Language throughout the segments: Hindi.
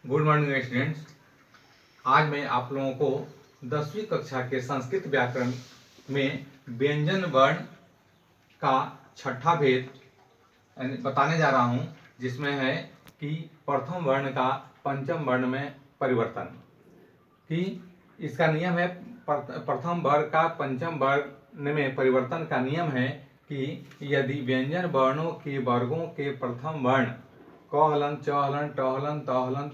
Good morning students. आज मैं आप लोगों को 10वीं कक्षा के संस्कृत व्याकरण में व्यंजन वर्ण का छठा भेद बताने जा रहा हूं, जिसमें है कि प्रथम वर्ण का पंचम वर्ण में परिवर्तन। कि इसका नियम है, प्रथम वर्ण का पंचम वर्ण में परिवर्तन का नियम है कि यदि व्यंजन वर्णों के वर्गों के प्रथम वर्ण क हलंत, च हलंत, ट हलंत, त हलंत,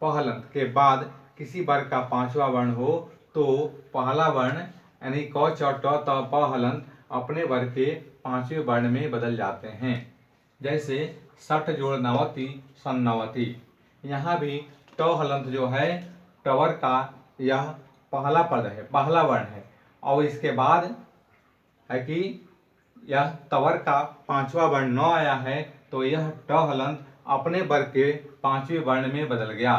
प हलंत के बाद किसी वर्ग का पांचवा वर्ण हो तो पहला वर्ण यानी क, च, ट, त, प हलंत अपने वर्ग के पांचवें वर्ण में बदल जाते हैं। जैसे सठ जोड़ नवति सन्नवति। यहाँ भी ट हलंत जो है टवर का यह पहला पद है, पहला वर्ण है, और इसके बाद है कि यह तवर का पांचवा वर्ण न आया है तो यह ट हलंत अपने वर्ग के पांचवें वर्ण में बदल गया।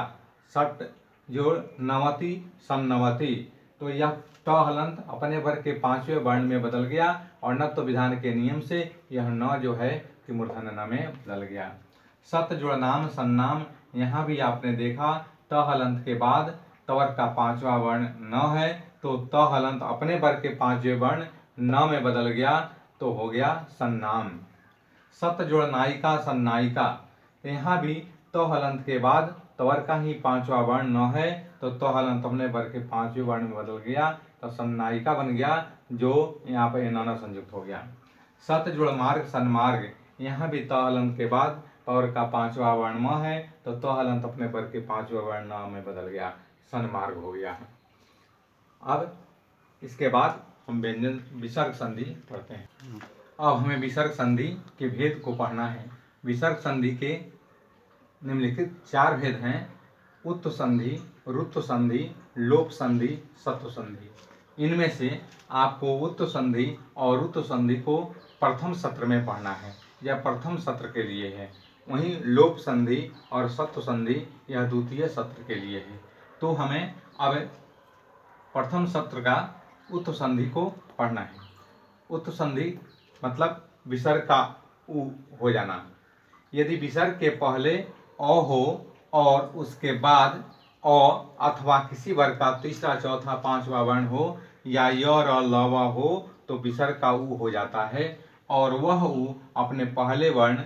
सठ जोड़ नवति सन्नवति, तो यह ट हलंत अपने वर्ग के पांचवें वर्ण में बदल गया और नत्व विधान के नियम से यह न जो है कि मूर्धन्य न में बदल गया। सत जोड़ नाम सन्नाम, यहाँ भी आपने देखा त हलंत के बाद तवर का पांचवा वर्ण न है तो त हलंत अपने वर्ग के पांचवें वर्ण न में बदल गया तो हो गया सन्नाम। सत जोड़ नायिका सन्नायिका, यहाँ भी तो हलंत के बाद तवर का ही पांचवा वर्ण न है तो हलंत अपने वर्ग के पांचवें वर्ण में बदल गया तो सन्नायिका बन गया, जो यहाँ पर नाना संयुक्त हो गया। सत जोड़ मार्ग सन्मार्ग, यहाँ भी त हलंत के बाद तवर का पांचवा वर्ण म है तो हलंत अपने वर्ग के पांचवें वर्ण न में बदल गया, सन्मार्ग हो गया। अब इसके बाद हम व्यंजन विसर्ग संधि पढ़ते हैं। अब हमें विसर्ग संधि के भेद को पढ़ना है। विसर्ग संधि के निम्नलिखित चार भेद हैं: उत्त संधि, रुत्त संधि, लोप संधि, सत्व संधि। इनमें से आपको उत्त संधि और रुत्त संधि को प्रथम सत्र में पढ़ना है, यह प्रथम सत्र के लिए है। वहीं लोप संधि और सत्व संधि यह द्वितीय सत्र के लिए है। तो हमें अब प्रथम सत्र का उत्त संधि को पढ़ना है। उत्त संधि मतलब विसर्ग का उ हो जाना। यदि विसर्ग के पहले अ हो और उसके बाद अ अथवा किसी वर्ग का तीसरा, चौथा, पांचवा वर्ण हो या य, र, ल, व हो तो विसर्ग का उ हो जाता है और वह उ अपने पहले वर्ण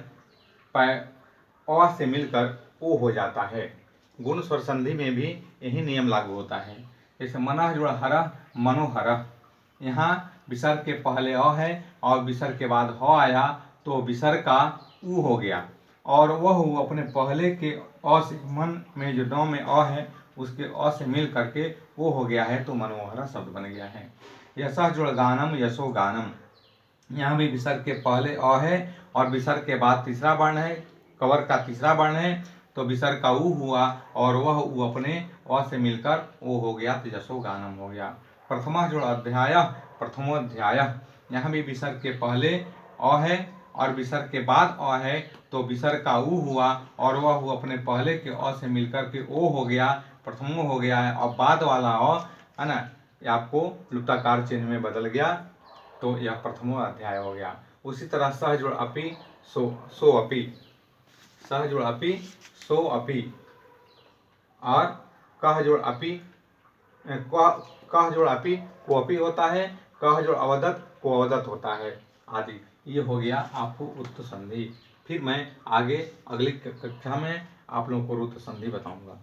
अ से मिलकर ओ हो जाता है। गुण स्वर संधि में भी यही नियम लागू होता है। जैसे मनः जोड़ हरः मनोहरः, यहाँ विसर्ग के पहले अ है और विसर्ग के बाद ह आया तो विसर्ग का उ हो गया और वह उ अपने पहले के अ से मन में जो ड में अ है उसके अ से मिल करके वो हो गया है तो मनोहर शब्द बन गया है। यशः जोड़ गानम यशो गानम, यहाँ भी विसर्ग के पहले अ है और विसर्ग के बाद तीसरा वर्ण है, कवर का तीसरा वर्ण है तो विसर्ग का उ हुआ और वह उ अपने अ से मिलकर ओ हो गया तो यशो गानम हो गया। प्रथमा जोड़ अध्याय प्रथमोध्याय, यहाँ भी विसर्ग के पहले अ है और विसर्ग के बाद अ है तो विसर्ग का उ हुआ और वह उ अपने पहले के अ से मिलकर के ओ हो गया, प्रथमो हो गया है। और बाद वाला अ है ना, ये आपको लुप्ताकार चिन्ह में बदल गया तो यह प्रथमो अध्याय हो गया। उसी तरह सह जोड़ अपि सो अपि, सह जोड़ अपि सो अपि और कह जोड़ अपि कह जोड़ अपि को अपि होता है, कह जोड़ अवदत को अवदत होता है आदि। ये हो गया आपको उत्त संधि। फिर मैं आगे अगली कक्षा में आप लोगों को रुत्त संधि बताऊंगा।